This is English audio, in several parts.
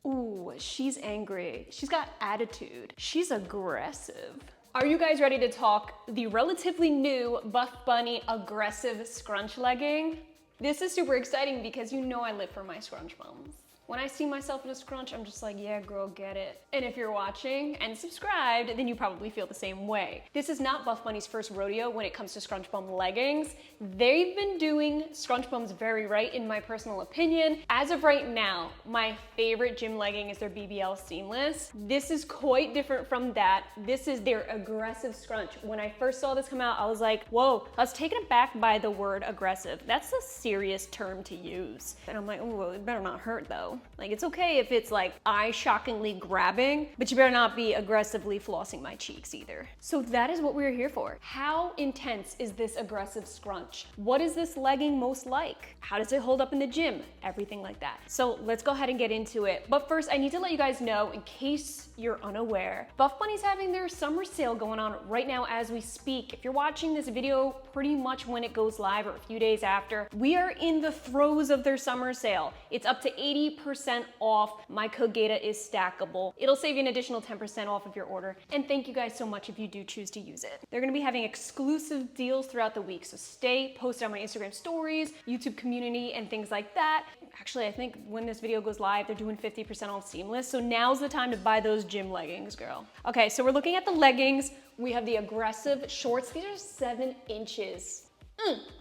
Ooh, she's angry. She's got attitude. She's aggressive. Are you guys ready to talk the relatively new Buffbunny Aggressive Scrunch Legging? This is super exciting because you know I live for my scrunch bums. When I see myself in a scrunch, I'm just like, yeah, girl, get it. And if you're watching and subscribed, then you probably feel the same way. This is not Buffbunny's first rodeo when it comes to scrunch bum leggings. They've been doing scrunch bums very right, in my personal opinion. As of right now, my favorite gym legging is their BBL Seamless. This is quite different from that. This is their aggressive scrunch. When I first saw this come out, I was like, whoa, I was taken aback by the word aggressive. That's a serious term to use. And I'm like, oh, it better not hurt though. Like, it's okay if it's like eye-shockingly grabbing, but you better not be aggressively flossing my cheeks either. So that is what we're here for. How intense is this aggressive scrunch? What is this legging most like? How does it hold up in the gym? Everything like that. So let's go ahead and get into it. But first, I need to let you guys know, in case you're unaware, Buffbunny's having their summer sale going on right now as we speak. If you're watching this video pretty much when it goes live or a few days after, we are in the throes of their summer sale. It's up to 80% off. My code GATA is stackable. It'll save you an additional 10% off of your order. And thank you guys so much if you do choose to use it. They're gonna be having exclusive deals throughout the week, so stay posted on my Instagram stories, YouTube community, and things like that. Actually, I think when this video goes live, they're doing 50% off Seamless, so now's the time to buy those gym leggings, girl. Okay, so we're looking at the leggings. We have the aggressive shorts. These are 7 inches.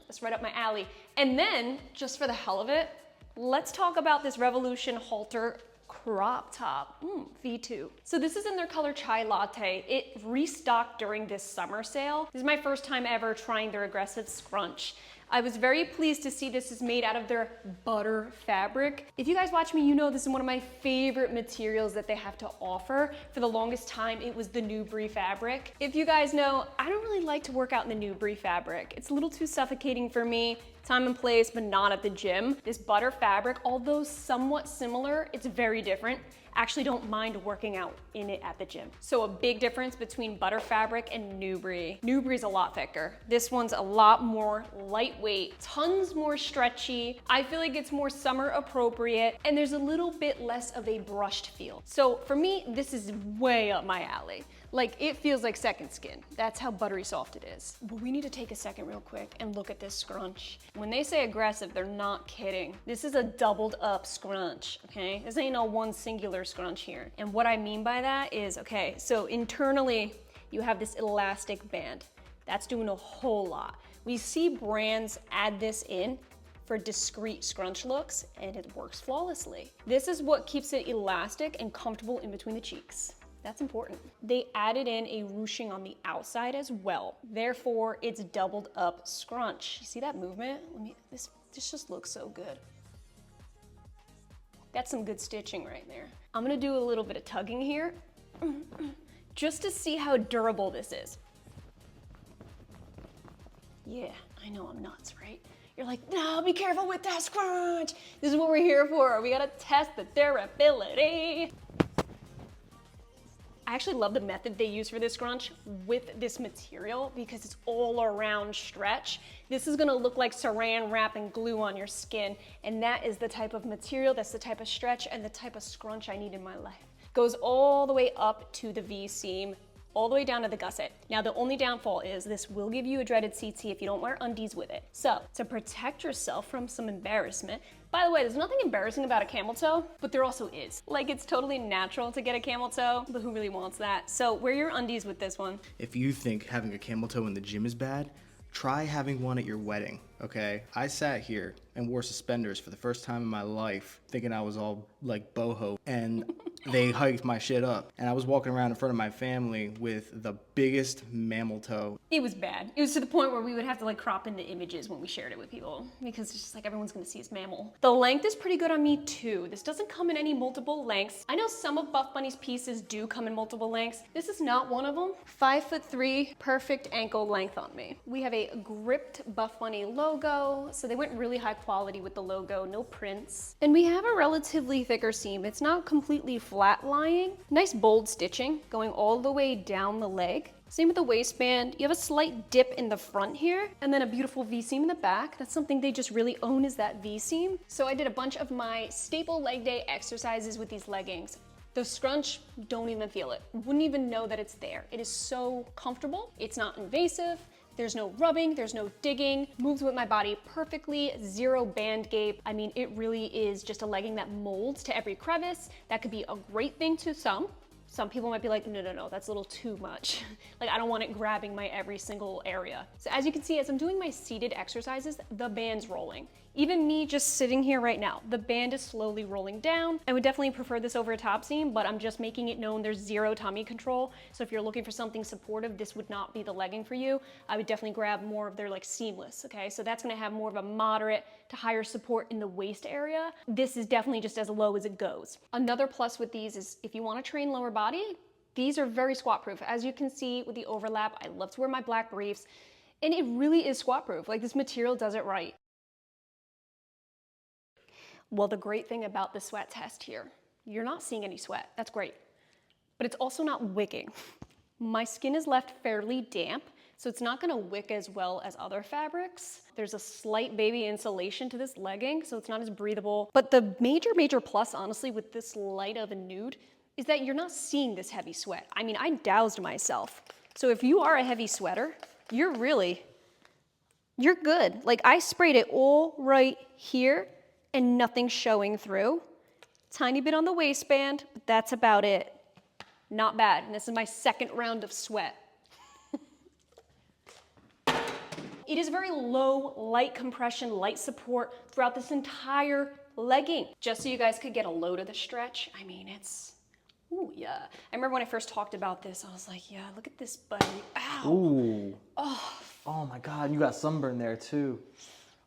That's right up my alley. And then, just for the hell of it, let's talk about this Revolution halter crop top, V2. So this is in their color Chai Latte. It restocked during this summer sale. This is my first time ever trying their aggressive scrunch. I was very pleased to see this is made out of their butter fabric. If you guys watch me, you know this is one of my favorite materials that they have to offer. For the longest time, it was the New Brie fabric. If you guys know, I don't really like to work out in the New Brie fabric. It's a little too suffocating for me. Time and place, but not at the gym. This butter fabric, although somewhat similar, it's very different. Actually don't mind working out in it at the gym. So a big difference between butter fabric and New Brie. New Brie's a lot thicker. This one's a lot more lightweight, tons more stretchy. I feel like it's more summer appropriate, and there's a little bit less of a brushed feel. So for me, this is way up my alley. Like, it feels like second skin. That's how buttery soft it is. But we need to take a second real quick and look at this scrunch. When they say aggressive, they're not kidding. This is a doubled up scrunch, okay? This ain't no one singular scrunch here. And what I mean by that is, okay, so internally, you have this elastic band. That's doing a whole lot. We see brands add this in for discreet scrunch looks, and it works flawlessly. This is what keeps it elastic and comfortable in between the cheeks. That's important. They added in a ruching on the outside as well. Therefore, it's doubled up scrunch. You see that movement? This just looks so good. That's some good stitching right there. I'm gonna do a little bit of tugging here, just to see how durable this is. Yeah, I know I'm nuts, right? You're like, no, be careful with that scrunch. This is what we're here for. We gotta test the durability. I actually love the method they use for this scrunch with this material because it's all around stretch. This is gonna look like saran wrap and glue on your skin, and that is the type of material, that's the type of stretch and the type of scrunch I need in my life. Goes all the way up to the V seam, all the way down to the gusset. Now the only downfall is this will give you a dreaded CT if you don't wear undies with it. So to protect yourself from some embarrassment, by the way, there's nothing embarrassing about a camel toe, but there also is. Like, it's totally natural to get a camel toe, but who really wants that? So wear your undies with this one. If you think having a camel toe in the gym is bad, try having one at your wedding, okay? I sat here and wore suspenders for the first time in my life, thinking I was all like boho, and they hiked my shit up. And I was walking around in front of my family with the biggest mammal toe. It was bad. It was to the point where we would have to like crop into images when we shared it with people because it's just like everyone's gonna see his mammal. The length is pretty good on me too. This doesn't come in any multiple lengths. I know some of Buffbunny's pieces do come in multiple lengths. This is not one of them. 5'3", perfect ankle length on me. We have a gripped Buffbunny logo, so they went really high quality with the logo, no prints. And we have a relatively thicker seam. It's not completely flat lying. Nice bold stitching going all the way down the leg. Same with the waistband. You have a slight dip in the front here, and then a beautiful V-seam in the back. That's something they just really own, is that V-seam. So I did a bunch of my staple leg day exercises with these leggings. The scrunch, don't even feel it. Wouldn't even know that it's there. It is so comfortable. It's not invasive. There's no rubbing, there's no digging, moves with my body perfectly, zero band gape. I mean, it really is just a legging that molds to every crevice. That could be a great thing to some. Some people might be like, no, that's a little too much. Like, I don't want it grabbing my every single area. So as you can see, as I'm doing my seated exercises, the band's rolling. Even me just sitting here right now, the band is slowly rolling down. I would definitely prefer this over a top seam, but I'm just making it known there's zero tummy control. So if you're looking for something supportive, this would not be the legging for you. I would definitely grab more of their like seamless, okay? So that's gonna have more of a moderate to higher support in the waist area. This is definitely just as low as it goes. Another plus with these is if you wanna train lower body, these are very squat proof. As you can see with the overlap, I love to wear my black briefs, and it really is squat proof. Like, this material does it right. Well, the great thing about the sweat test here, you're not seeing any sweat. That's great. But it's also not wicking. My skin is left fairly damp, so it's not gonna wick as well as other fabrics. There's a slight baby insulation to this legging, so it's not as breathable. But the major plus, honestly, with this light of a nude, is that you're not seeing this heavy sweat. I mean, I doused myself. So if you are a heavy sweater, you're good. Like, I sprayed it all right here, and nothing's showing through. Tiny bit on the waistband, but that's about it. Not bad, and this is my second round of sweat. It is very low, light compression, light support throughout this entire legging. Just so you guys could get a load of the stretch, I mean, it's, ooh, yeah. I remember when I first talked about this, I was like, yeah, look at this buddy. Ow. Ooh. Oh my God, you got sunburn there too.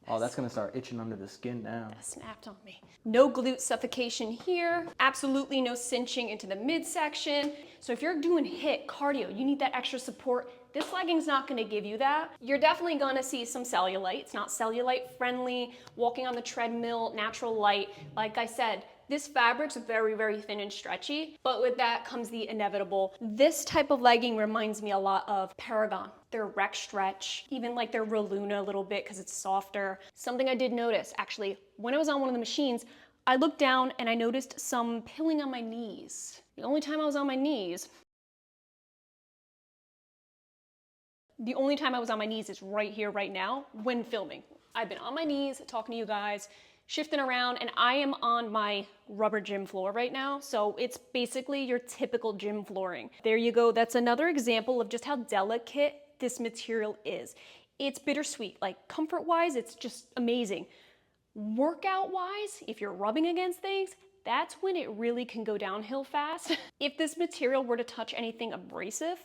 Oh, that's gonna start itching under the skin now. That snapped on me. No glute suffocation here. Absolutely no cinching into the midsection. So if you're doing HIIT, cardio, you need that extra support. This legging's not gonna give you that. You're definitely gonna see some cellulite. It's not cellulite friendly. Walking on the treadmill, natural light. Like I said, this fabric's very thin and stretchy, but with that comes the inevitable. This type of legging reminds me a lot of Paragon. Their Rec Stretch, even like their Reluna a little bit because it's softer. Something I did notice, actually, when I was on one of the machines, I looked down and I noticed some pilling on my knees. The only time I was on my knees is right here, right now, when filming. I've been on my knees talking to you guys, shifting around, and I am on my rubber gym floor right now, so it's basically your typical gym flooring. There you go. That's another example of just how delicate this material is. It's bittersweet. Like, comfort-wise, it's just amazing. Workout-wise, if you're rubbing against things, that's when it really can go downhill fast. If this material were to touch anything abrasive,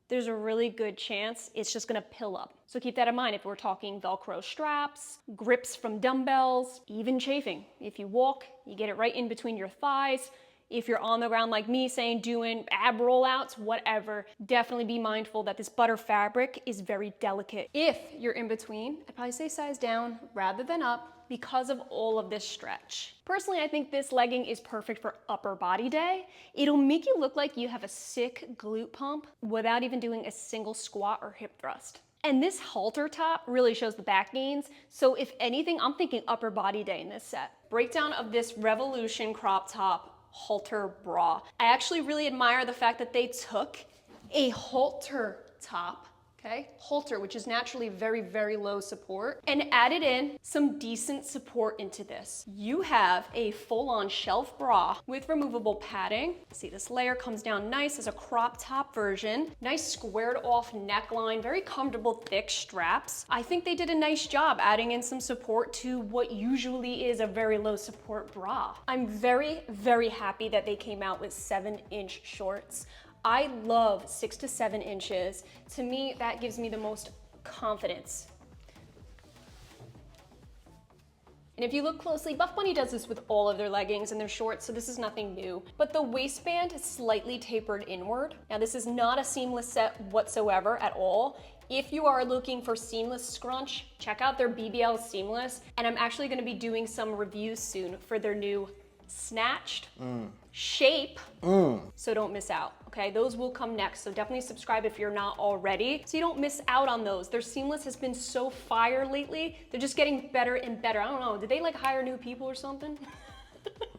there's a really good chance it's just gonna pill up. So keep that in mind if we're talking Velcro straps, grips from dumbbells, even chafing. If you walk, you get it right in between your thighs. If you're on the ground like me saying, doing ab rollouts, whatever, definitely be mindful that this butter fabric is very delicate. If you're in between, I'd probably say size down rather than up because of all of this stretch. Personally, I think this legging is perfect for upper body day. It'll make you look like you have a sick glute pump without even doing a single squat or hip thrust. And this halter top really shows the back gains. So if anything, I'm thinking upper body day in this set. Breakdown of this Revolution crop top halter bra. I actually really admire the fact that they took a halter top, okay, halter, which is naturally very low support, and added in some decent support into this. You have a full-on shelf bra with removable padding. See, this layer comes down nice as a crop top version. Nice squared off neckline, very comfortable thick straps. I think they did a nice job adding in some support to what usually is a very low support bra. I'm very happy that they came out with 7-inch shorts. I love 6 to 7 inches. To me, that gives me the most confidence. And if you look closely, Buffbunny does this with all of their leggings and their shorts, so this is nothing new. But the waistband is slightly tapered inward. Now, this is not a seamless set whatsoever at all. If you are looking for seamless scrunch, check out their BBL seamless. And I'm actually gonna be doing some reviews soon for their new snatched, shape, so don't miss out, okay? Those will come next, so definitely subscribe if you're not already, so you don't miss out on those. Their seamless has been so fire lately. They're just getting better and better. I don't know, did they like hire new people or something?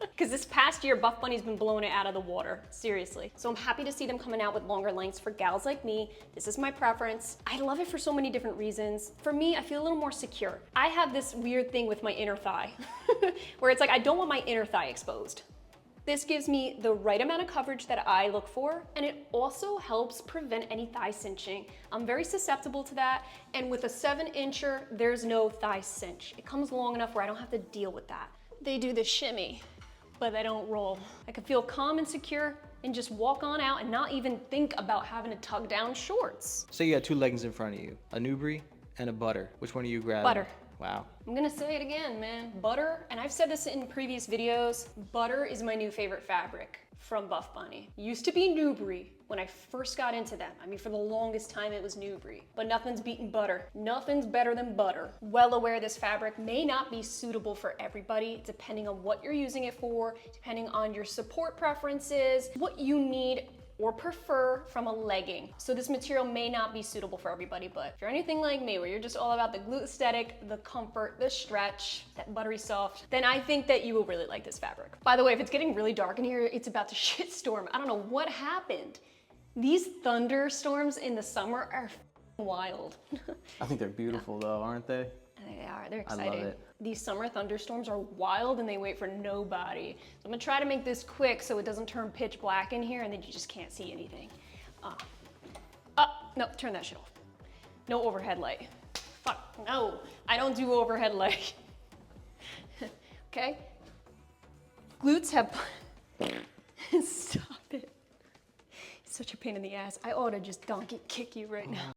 Because this past year, Buffbunny's been blowing it out of the water, seriously. So I'm happy to see them coming out with longer lengths for gals like me. This is my preference. I love it for so many different reasons. For me, I feel a little more secure. I have this weird thing with my inner thigh, where it's like, I don't want my inner thigh exposed. This gives me the right amount of coverage that I look for, and it also helps prevent any thigh cinching. I'm very susceptible to that, and with a 7-incher, there's no thigh cinch. It comes long enough where I don't have to deal with that. They do the shimmy, but they don't roll. I can feel calm and secure and just walk on out and not even think about having to tug down shorts. So you got 2 leggings in front of you, a Newbury and a Butter. Which one are you grabbing? Butter. Wow. I'm gonna say it again, man. Butter, and I've said this in previous videos, Butter is my new favorite fabric from Buffbunny. Used to be Newbury when I first got into them. I mean, for the longest time it was Newbury, but nothing's beaten Butter. Nothing's better than Butter. Well aware this fabric may not be suitable for everybody, depending on what you're using it for, depending on your support preferences, what you need or prefer from a legging. So this material may not be suitable for everybody, but if you're anything like me, where you're just all about the glute aesthetic, the comfort, the stretch, that buttery soft, then I think that you will really like this fabric. By the way, if it's getting really dark in here, it's about to shitstorm. I don't know what happened. These thunderstorms in the summer are wild. I think they're beautiful though, aren't they? They are, they're exciting. I love it. These summer thunderstorms are wild and they wait for nobody. So I'm gonna try to make this quick so it doesn't turn pitch black in here and then you just can't see anything. No, turn that shit off. No overhead light. Fuck, no, I don't do overhead light. Okay? Glutes have, stop it. It's such a pain in the ass. I ought to just donkey kick you right now.